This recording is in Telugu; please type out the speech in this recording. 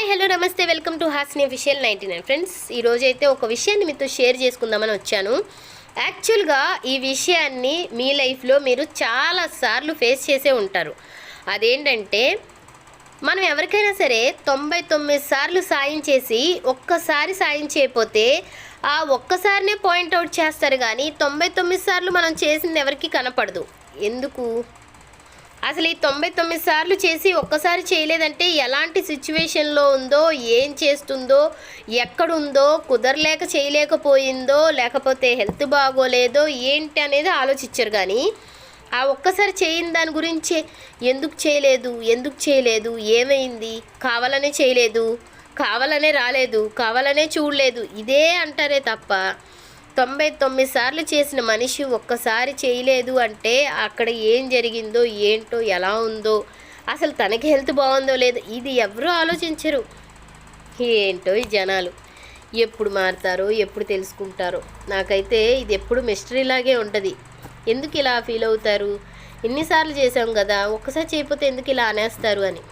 హాయ్ హలో నమస్తే welcome to Hasni official 99 friends. ఈరోజు అయితే ఒక విషయాన్ని మీతో షేర్ చేసుకుందామని వచ్చాను. యాక్చువల్గా ఈ విషయాన్ని మీ లైఫ్లో మీరు చాలాసార్లు ఫేస్ చేసే ఉంటారు. అదేంటంటే మనం ఎవరికైనా సరే 99 సార్లు సాయం చేసి ఒక్కసారి సాయం చేయకపోతే ఆ ఒక్కసారినే పాయింట్అవుట్ చేస్తారు, కానీ 99 సార్లు మనం చేసింది ఎవరికి కనపడదు. ఎందుకు? అసలు ఈ 99 సార్లు చేసి ఒక్కసారి చేయలేదంటే ఎలాంటి సిచ్యువేషన్లో ఉందో, ఏం చేస్తుందో, ఎక్కడుందో, కుదరలేక చేయలేకపోయిందో, లేకపోతే హెల్త్ బాగోలేదో ఏంటి అనేది ఆలోచించరు. కానీ ఆ ఒక్కసారి చేయని దాని గురించే ఎందుకు చేయలేదు, ఏమైంది, కావాలనే చేయలేదు, కావాలనే రాలేదు, కావాలనే చూడలేదు, ఇదే అంటారే తప్ప 99 సార్లు చేసిన మనిషి ఒక్కసారి చేయలేదు అంటే అక్కడ ఏం జరిగిందో, ఏంటో, ఎలా ఉందో, అసలు తనకి హెల్త్ బాగుందో లేదో ఇది ఎవరూ ఆలోచించరు. ఏంటో ఈ జనాలు ఎప్పుడు మారుతారో, ఎప్పుడు తెలుసుకుంటారో. నాకైతే ఇది ఎప్పుడు మిస్టరీలాగే ఉంటుంది. ఎందుకు ఇలా ఫీల్ అవుతారు? ఎన్నిసార్లు చేసాం కదా, ఒక్కసారి చేయకపోతే ఎందుకు ఇలా అనేస్తారు అని.